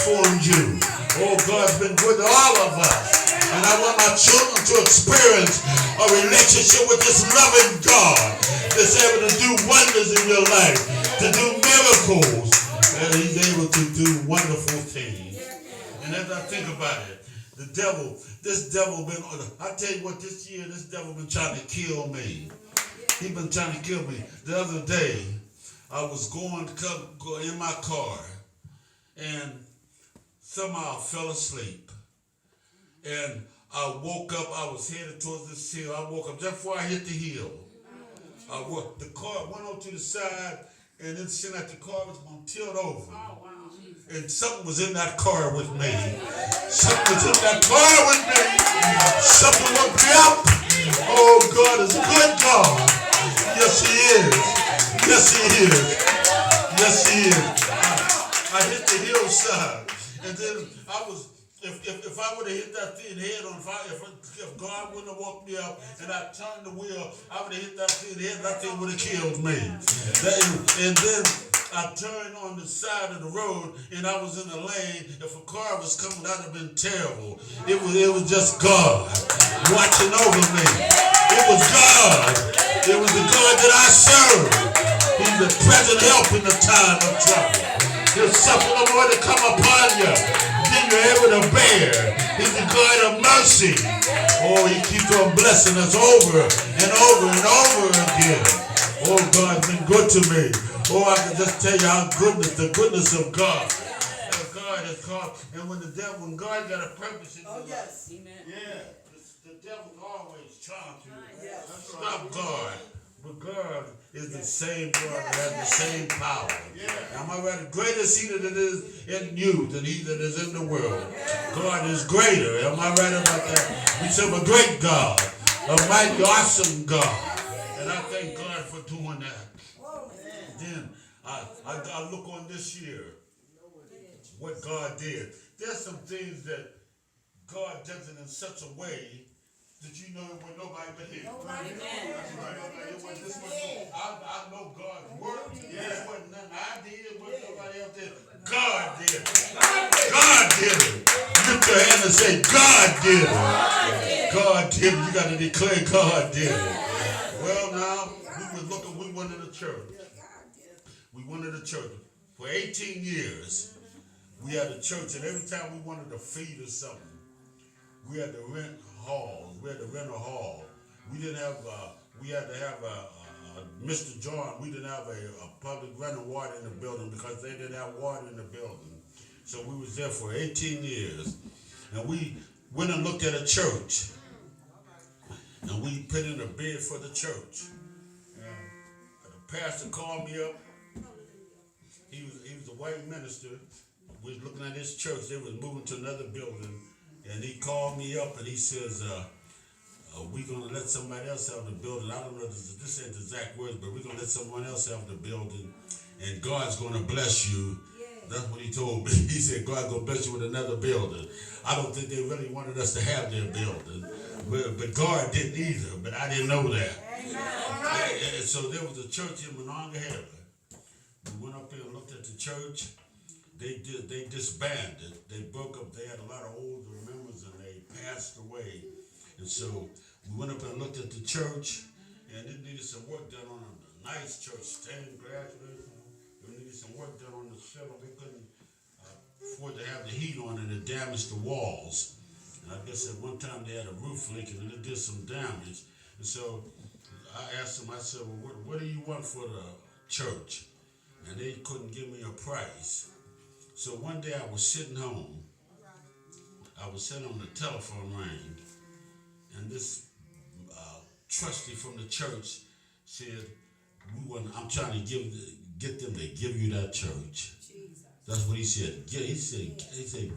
transformed you. Oh, God's been good to all of us. And I want my children to experience a relationship with this loving God that's able to do wonders in your life, to do miracles, and he's able to do wonderful things. And as I think about it, this devil been, I tell you what, this year, this devil been trying to kill me. He been trying to kill me. The other day, I was going to go in my car, and somehow I fell asleep. And I woke up, I was headed towards this hill. I woke up just before I hit the hill. The car went on to the side, and then it seemed like the car was going to tilt over. And something was in that car with me. Something was in that car with me. Something woke me up. Oh, God is a good God. Yes, he is. Yes, he is. Yes, he is. I hit the hillside, and then I was, if I would have hit that thing head on fire, if God wouldn't have woke me up and I turned the wheel, I would have hit that thing head, that thing would have killed me. And then I turned on the side of the road and I was in the lane. If a car was coming, that would have been terrible. It was just God watching over me. It was God. It was the God that I serve. He's the present help in the time of trouble. He'll suffer the Lord to come upon you. Then you're able to bear. He's the God of mercy. Oh, he keeps on blessing us over and over and over again. Oh, God's been good to me. Oh, I can just tell you how the goodness of God. God has called. And when God got a purpose in you, yes. Yeah, the devil's always trying to stop God. But God is the same God that has the same power. Am I right? Greater is he that is in you than he that is in the world. God is greater. Am I right about that? We serve a great God, a mighty, awesome God. And I thank God for doing that. Then I look on this year, what God did. There's some things that God does it in such a way that you know it with nobody but him. I know God's work. This wasn't nothing I did, what nobody else did. God did it. God did it. Lift your hand and say, God did it. God did it. You got to declare God did it. Well, now, we went to the church. We went to the church. For 18 years, we had a church, and every time we wanted to feed or something, we had to rent halls. We had to rent a hall. We didn't have, we had to have Mr. John, we didn't have a public running water in the building because they didn't have water in the building. So we was there for 18 years. And we went and looked at a church. And we put in a bid for the church. And the pastor called me up. He was a white minister. We was looking at this church. They was moving to another building. And he called me up and he says, we're going to let somebody else have the building. I don't know, this ain't the exact words, but we're going to let someone else have the building. And God's going to bless you. That's what he told me. He said, God's going to bless you with another building. I don't think they really wanted us to have their building. But God didn't either. But I didn't know that. And so there was a church in Monongahela. We went up there and looked at the church. They disbanded. They broke up. They had a lot of older members and they passed away. And so we went up and looked at the church, and it needed some work done on it. A nice church, stained glass. It needed some work done on the ceiling. They couldn't afford to have the heat on it. It damaged the walls. And I guess at one time they had a roof leaking and it did some damage. And so I asked them, I said, well, what do you want for the church? And they couldn't give me a price. So one day I was sitting home. I was sitting on the telephone ring. And this trustee from the church said, I'm trying to get them to give you that church. Jesus. That's what he said. He said,